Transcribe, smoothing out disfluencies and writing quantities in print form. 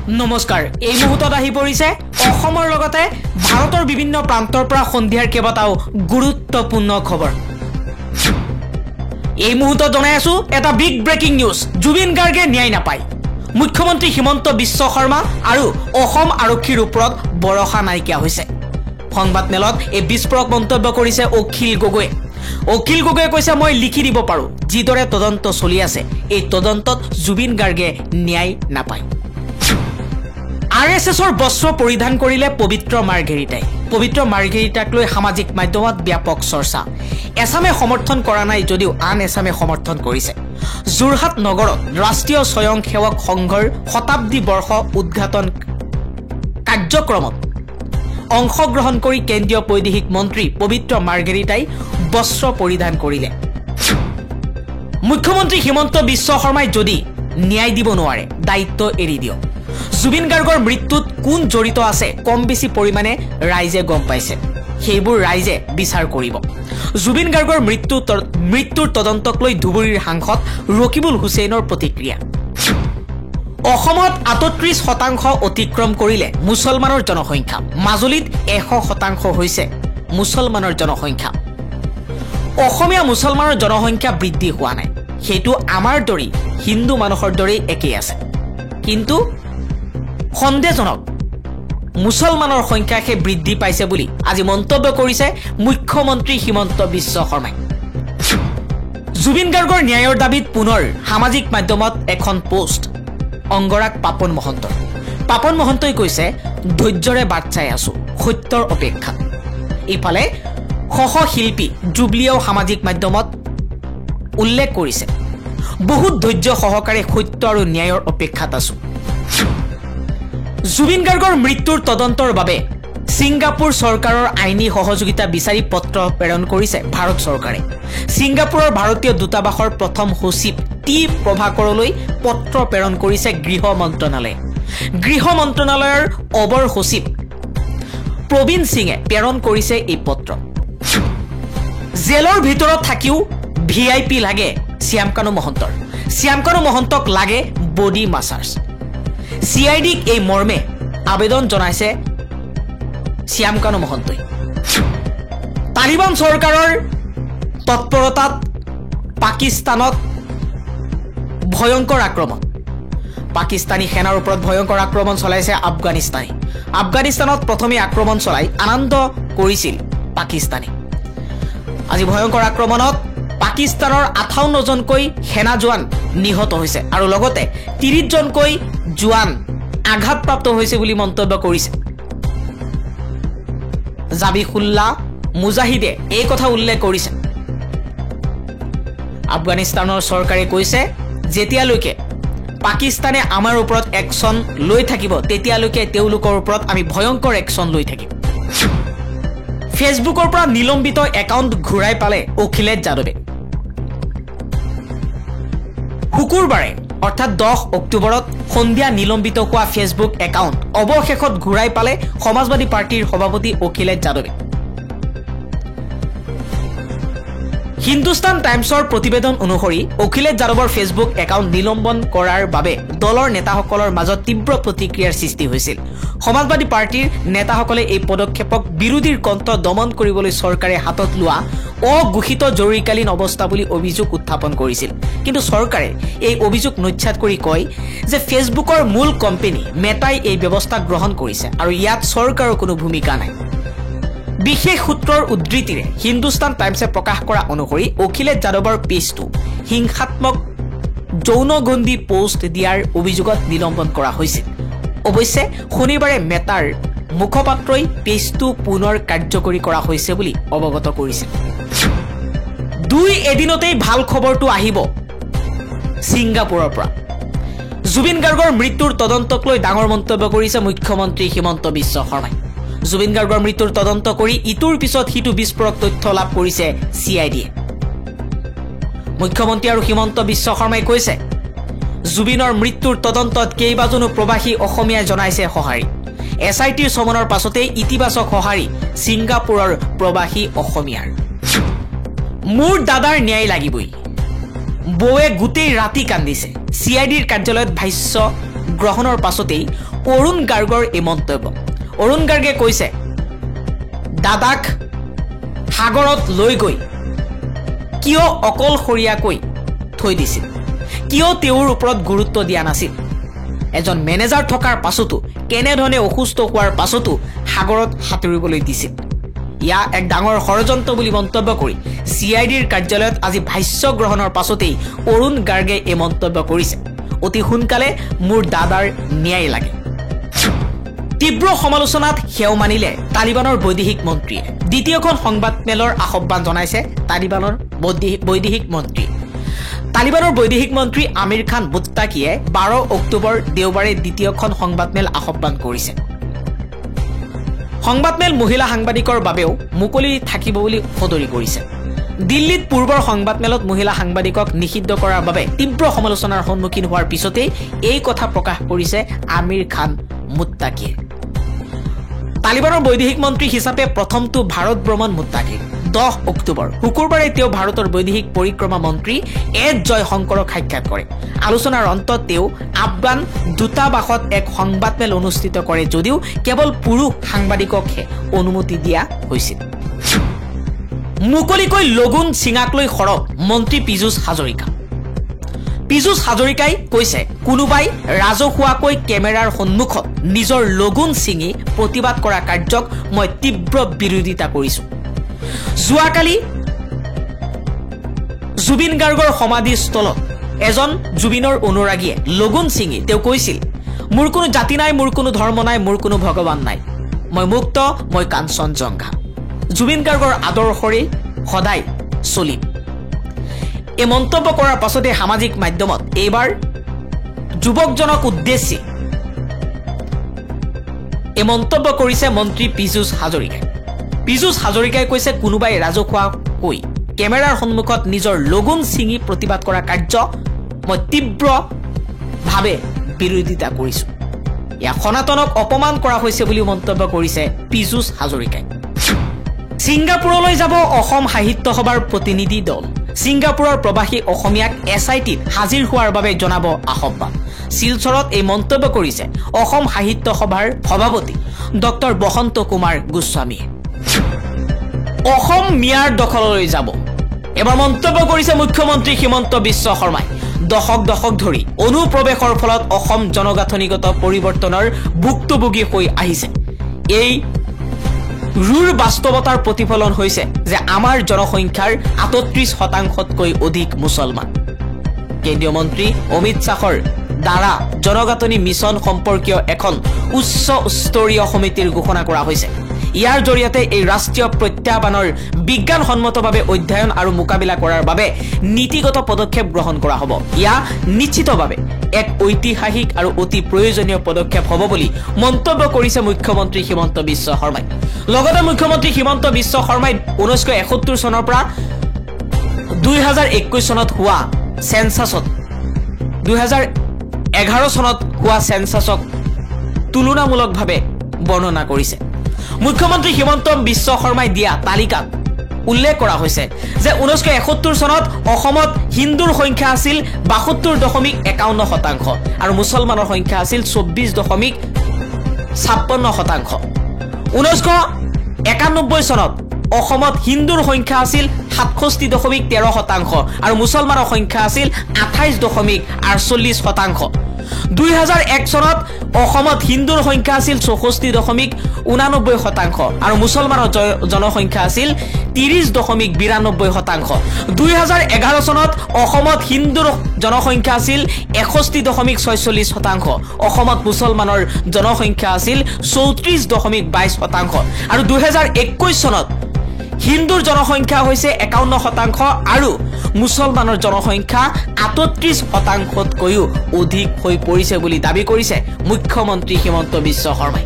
নমস্কাৰ এই মুহূৰ্তত আহি পৰিছে অসমৰ লগতে ভাৰতৰ বিভিন্ন প্ৰান্তৰ পৰা সন্ধিয়াৰ কেইবাটাও গুৰুত্বপূৰ্ণ খবৰ এই মুহূৰ্তত জনাই আছো এটা বিগ ব্ৰেকিং নিউজ জুবিন গাৰ্গে ন্যায় নাপায় মুখ্যমন্ত্ৰী হিমন্ত বিশ্ব শৰ্মা আৰু অসম আৰক্ষীৰ ওপৰত বৰষা নাইকিয়া হৈছে সংবাদ মেলত এই বিস্ফোৰক মন্তব্য কৰিছে অখিল গগৈয়ে কৈছে মই লিখি দিব পাৰো যিদৰে তদন্ত চলি আছে এই তদন্তত জুবিন গাৰ্গে ন্যায় নাপায় আৰএছএছৰ বস্ত্ৰ পৰিধান কৰিলে পবিত্ৰ মাৰ্গেৰিটাক লৈ সামাজিক মাধ্যমত ব্যাপক চৰ্চা এছামে সমৰ্থন কৰা নাই যদিও আন এছামে সমৰ্থন কৰিছে যোৰহাট নগৰত ৰাষ্ট্ৰীয় স্বয়ংসেৱক সংঘৰ শতাব্দী বৰ্ষ উদ্ঘাটন কাৰ্যক্ৰমত অংশগ্ৰহণ কৰি কেন্দ্ৰীয় বৈদেশিক মন্ত্ৰী পবিত্ৰ মাৰ্গেৰিটাই বস্ত্ৰ পৰিধান কৰিলে মুখ্যমন্ত্ৰী হিমন্ত বিশ্ব শৰ্মাই যদি ন্যায় দিব নোৱাৰে দায়িত্ব এৰি দিয়ক জুবিন গাৰ্গৰ মৃত্যুত কোন জড়িত আছে কম বেছি পৰিমাণে ৰাইজে গম পাইছে সেইবোৰ ৰাইজে বিচাৰ কৰিব জুবিন গাৰ্গৰ মৃত্যুৰ তদন্তক লৈ ধুবুৰীৰ সাংসদ ৰকিবুল হুছেইনৰ প্ৰতিক্ৰিয়া অসমত ৩৮% অতিক্ৰম কৰিলে মুছলমানৰ জনসংখ্যা মাজুলীত ১০০% হৈছে মুছলমানৰ জনসংখ্যা অসমীয়া মুছলমানৰ জনসংখ্যা বৃদ্ধি হোৱা নাই সেইটো আমাৰ দৰেই হিন্দু মানুহৰ দৰেই একেই আছে কিন্তু সন্দেহজনক মুছলমানৰ সংখ্যাহে বৃদ্ধি পাইছে বুলি আজি মন্তব্য কৰিছে মুখ্যমন্ত্ৰী হিমন্ত বিশ্ব শৰ্মাই জুবিন গাৰ্গৰ ন্যায়ৰ দাবীত পুনৰ সামাজিক মাধ্যমত এখন পোষ্ট অংগৰাগ পাপন মহন্তই কৈছে ধৈৰ্যৰে বাট চাই আছো সত্যৰ অপেক্ষা ইফালে শিল্পী জুবলিয়েও সামাজিক মাধ্যমত উল্লেখ কৰিছে বহুত ধৈৰ্য সহকাৰে সত্য আৰু ন্যায়ৰ অপেক্ষাত আছো জুবিন গাৰ্গৰ মৃত্যুৰ তদন্তৰ বাবে সিংগাপুৰ চৰকাৰৰ আইনী সহযোগিতা বিচাৰি পত্ৰ প্ৰেৰণ কৰিছে ভাৰত চৰকাৰে সিংগাপুৰৰ ভাৰতীয় দূতাবাসৰ প্ৰথম সচিব টি প্ৰভাকৰলৈ পত্ৰ প্ৰেৰণ কৰিছে গৃহ মন্ত্ৰণালয়ৰ অবৰ সচিব প্ৰবীণ সিঙে প্ৰেৰণ কৰিছে এই পত্ৰ জেলৰ ভিতৰত থাকিও ভিআইপি লাগে শ্যামকানু মহন্তক লাগে বডি মাসাজ সিআইডিক এই মৰ্মে আবেদন জনাইছে শ্যামকানু মহন্তই তালিবান চৰকাৰৰ তৎপৰতাত পাকিস্তানত ভয়ংকৰ আক্ৰমণ পাকিস্তানী সেনাৰ ওপৰত ভয়ংকৰ আক্ৰমণ চলাইছে আফগানিস্তানত প্ৰথমে আক্ৰমণ চলাই আনন্দ কৰিছিল পাকিস্তানী আজি ভয়ংকৰ আক্ৰমণত পাকিস্তানৰ ৫৮ জনকৈ সেনা জোৱান নিহত হৈছে আৰু লগতে ৩০ জনকৈ জোৱান আঘাতপ্ৰাপ্ত হৈছে বুলি মন্তব্য কৰিছে জাবিহুল্লাহ মুজাহিদে এই কথা উল্লেখ কৰিছে আফগানিস্তানৰ চৰকাৰে কৈছে যেতিয়ালৈকে পাকিস্তানে আমাৰ ওপৰত একশন লৈ থাকিব তেতিয়ালৈকে তেওঁলোকৰ ওপৰত আমি ভয়ংকৰ একশন লৈ থাকিম ফেসবুকৰ পৰা নিলম্বিত একাউণ্ট ঘূৰাই পালে অখিলেশ যাদৱে শুকুৰবাৰে অৰ্থাৎ 10 অক্টোবৰত সন্ধিয়া নিলম্বিত হোৱা ফেসবুক একাউণ্ট অৱশেষত ঘূৰাই পালে সমাজবাদী পাৰ্টিৰ সভাপতি অখিলেশ যাদৱে হিন্দুস্তান টাইমছৰ প্ৰতিবেদন অনুসৰি অখিলেশ যাদৱৰ ফেসবুক একাউণ্ট নিলম্বন কৰাৰ বাবে দলৰ নেতাসকলৰ মাজত তীব্ৰ প্ৰতিক্ৰিয়াৰ সৃষ্টি হৈছিল সমাজবাদী পাৰ্টিৰ নেতাসকলে এই পদক্ষেপক বিৰোধীৰ কণ্ঠ দমন কৰিবলৈ চৰকাৰে হাতত লোৱা অঘোষিত জৰুৰীকালীন অৱস্থা বুলি অভিযোগ উত্থাপন কৰিছিল কিন্তু চৰকাৰে এই অভিযোগ নস্যাৎ কৰি কয় যে ফেসবুকৰ মূল কোম্পানী মেটাই এই ব্যৱস্থা গ্ৰহণ কৰিছে আৰু ইয়াত চৰকাৰৰ কোনো ভূমিকা নাই বিশেষ সূত্ৰৰ উদ্ধৃতিৰে হিন্দুস্তান টাইমছে প্ৰকাশ কৰা অনুসৰি অখিলেশ যাদৱৰ পেজটো হিংসাত্মক যৌনগন্ধি পোষ্ট দিয়াৰ অভিযোগত নিলম্বন কৰা হৈছিল অৱশ্যে শনিবাৰে মেটাৰ মুখপাত্ৰই পেজটো পুনৰ কাৰ্যকৰী কৰা হৈছে বুলি অৱগত কৰিছে 2 এদিনতেই ভাল খবৰটো আহিব সিংগাপুৰৰ পৰা জুবিন গাৰ্গৰ মৃত্যুৰ তদন্তক লৈ ডাঙৰ মন্তব্য কৰিছে মুখ্যমন্ত্ৰী হিমন্ত বিশ্ব শৰ্মাই জুবিন গাৰ্গৰ মৃত্যুৰ তদন্ত কৰি ইটোৰ পিছত সিটো বিস্ফোৰক তথ্য লাভ কৰিছে সিআইডিয়ে মুখ্যমন্ত্ৰী আৰু হিমন্ত বিশ্ব শৰ্মাই কৈছে জুবিনৰ মৃত্যুৰ তদন্তত কেইবাজনো প্ৰবাসী অসমীয়াই জনাইছে সঁহাৰি এছআইটিৰ সমনৰ পাছতে ইতিবাচক সঁহাৰি সিংগাপুৰৰ প্ৰবাসী অসমীয়াৰ মোৰ দাদাৰ ন্যায় লাগিবই বৌয়ে গোটেই ৰাতি কান্দিছে সিআইডিৰ কাৰ্যালয়ত ভাষ্য গ্ৰহণৰ পাছতেই অৰুণ গাৰ্গৰ এই মন্তব্য। অৰুণ গাৰ্গে কৈছে, দাদাক সাগৰত লৈ গৈ কিয় অকলশৰীয়াকৈ থৈ দিছিল, কিয় তেওঁৰ ওপৰত গুৰুত্ব দিয়া নাছিল, এজন মেনেজাৰ থকাৰ পাছতো কেনেধৰণে অসুস্থ হোৱাৰ পাছতো সাগৰত সাঁতুৰিবলৈ দিছিল। ইয়া এক ডাঙৰ ষড়যন্ত্ৰ বুলি মন্তব্য কৰি CIDৰ কাৰ্যালয়ত আজি ভাষ্য গ্ৰহণৰ পাছতেই অৰুণ গাৰ্গে এই মন্তব্য কৰিছে, অতি সোনকালে মোৰ দাদাৰ ন্যায় লাগে। তীব্ৰ সমালোচনাত সেও মানিলে তালিবানৰ বৈদেশিক মন্ত্ৰীয়ে। দ্বিতীয়খন সংবাদমেলৰ আহ্বান জনাইছে তালিবানৰ বৈদেশিক মন্ত্ৰী। তালিবানৰ বৈদেশিক মন্ত্ৰী আমিৰ খান মুত্তাকিয়ে 12 অক্টোবৰ দেওবাৰে দ্বিতীয়খন সংবাদমেল আহ্বান কৰিছে। সংবাদমেল মহিলা সাংবাদিকৰ বাবেও মুকলি থাকিব বুলি সদৰি কৰিছে। দিল্লীত পূৰ্বৰ সংবাদমেলত মহিলা সাংবাদিকক নিষিদ্ধ কৰাৰ বাবে তীব্ৰ সমালোচনাৰ সন্মুখীন হোৱাৰ পিছতেই এই কথা প্ৰকাশ কৰিছে আমিৰ খান মুত্তাকিয়ে। তালিবানৰ বৈদেশিক মন্ত্ৰী হিচাপে প্ৰথমটো ভাৰত ভ্ৰমণ মুত্তাকিৰ। 10 অক্টোবৰ শুকুৰবাৰে তেওঁ ভাৰতৰ বৈদেশিক পৰিক্ৰমা মন্ত্ৰী এছ জয়শংকৰক সাক্ষাৎ কৰে। আলোচনাৰ অন্তত তেওঁ আফগান দূতাবাসত এক সংবাদমেল অনুষ্ঠিত কৰে যদিও কেৱল পুৰুষ সাংবাদিককহে অনুমতি দিয়া হৈছিল। মুকলিকৈ লগুণ চিঙাক লৈ সৰব মন্ত্ৰী পীযুষ হাজৰিকা। পীযুষ হাজৰিকাই কৈছে, কোনোবাই ৰাজহুৱাকৈ কেমেৰাৰ সন্মুখত নিজৰ লগুণ ছিঙি প্ৰতিবাদ কৰা কাৰ্যক মই তীব্ৰ বিৰোধিতা কৰিছো। যোৱাকালি জুবিন গাৰ্গৰ সমাধিস্থলত এজন জুবিনৰ অনুৰাগীয়ে লগুণ ছিঙি তেওঁ কৈছিল, মোৰ কোনো জাতি নাই, মোৰ কোনো ধৰ্ম নাই, মোৰ কোনো ভগৱান নাই, মই মুক্ত, মই কাঞ্চনজংঘা। জুবিন গাৰ্গৰ আদৰ্শৰে সদায় চলিম। এই মন্তব্য কৰাৰ পাছতে সামাজিক মাধ্যমত এইবাৰ যুৱকজনক উদ্দেশ্যি এই মন্তব্য কৰিছে মন্ত্ৰী পীযুষ হাজৰিকাই। পীযুষ হাজৰিকাই কৈছে, কোনোবাই ৰাজহুৱাকৈ কেমেৰাৰ সন্মুখত নিজৰ লগুণ ছিঙি প্ৰতিবাদ কৰা কাৰ্য মই তীব্ৰভাৱে বিৰোধিতা কৰিছো। ইয়াক সনাতনক অপমান কৰা হৈছে বুলি মন্তব্য কৰিছে পীযুষ হাজৰিকাই। ছিংগাপুৰলৈ যাব অসম সাহিত্য সভাৰ প্ৰতিনিধি দল। ছিংগাপুৰৰ প্ৰৱাসী অসমীয়াক SITত হাজিৰ হোৱাৰ বাবে জনাব আহ্বান। শিলচৰত এই মন্তব্য কৰিছে অসম সাহিত্য সভাৰ সভাপতি ডক্টৰ বসন্ত কুমাৰ গোস্বামীয়ে। অসম মিয়াৰ দখললৈ যাব, এবাৰ মন্তব্য কৰিছে মুখ্যমন্ত্ৰী হিমন্ত বিশ্ব শৰ্মাই। দশক ধৰি অনুপ্ৰৱেশৰ ফলত অসম জনগাঁথনিগত পৰিৱৰ্তনৰ ভুক্তভোগী হৈ আহিছে। এই ৰুৰ বাস্তৱতাৰ প্ৰতিফলন হৈছে যে আমাৰ জনসংখ্যাৰ 38%তকৈ অধিক মুছলমান। কেন্দ্ৰীয় মন্ত্ৰী অমিত শ্বাহৰ দ্বাৰা জনগাঁথনি মিছন সম্পৰ্কীয় এখন উচ্চ স্তৰীয় সমিতিৰ ঘোষণা কৰা হৈছে। ইয়াৰ জৰিয়তে এই ৰাষ্ট্ৰীয় প্ৰত্যাহ্বানৰ বিজ্ঞানসন্মতভাৱে অধ্যয়ন আৰু মোকাবিলা কৰাৰ বাবে নীতিগত পদক্ষেপ গ্ৰহণ কৰা হ'ব। ইয়া নিশ্চিতভাৱে এক ঐতিহাসিক আৰু অতি প্ৰয়োজনীয় পদক্ষেপ হ'ব বুলি মন্তব্য কৰিছে মুখ্যমন্ত্ৰী হিমন্ত বিশ্ব শৰ্মাই। লগতে মুখ্যমন্ত্ৰী হিমন্ত বিশ্ব শৰ্মাই 1971 চনৰ পৰা 2021 চনত হোৱা সেন্সাছত 2011 চনত হোৱা সেন্সাছক তুলনামূলকভাৱে বৰ্ণনা কৰিছে। মুখ্যমন্ত্ৰী হিমন্ত বিশ্ব শৰ্মাই দিয়া তালিকাত উল্লেখ কৰা হৈছে যে 1971 চনত অসমত হিন্দুৰ সংখ্যা আছিল 72.51% আৰু মুছলমানৰ সংখ্যা আছিল 24.56%। 1991 চনত অসমত হিন্দুৰ সংখ্যা আছিল 67.13% আৰু মুছলমানৰ সংখ্যা আছিল 28.48%। 2001 চনত অসমত হিন্দুৰ সংখ্যা আছিল 64.89% আৰু মুছলমানৰ জনসংখ্যা আছিল 30.92%। 2011 চনত অসমত হিন্দুৰ জনসংখ্যা আছিল 61.46%, অসমত মুছলমানৰ জনসংখ্যা আছিল 34.22% আৰু 2021 চনত হিন্দুৰ জনসংখ্যা হৈছে 51% আৰু মুছলমানৰ জনসংখ্যা 38%তকৈও অধিক হৈ পৰিছে বুলি দাবী কৰিছে মুখ্যমন্ত্ৰী হিমন্ত বিশ্ব শৰ্মাই।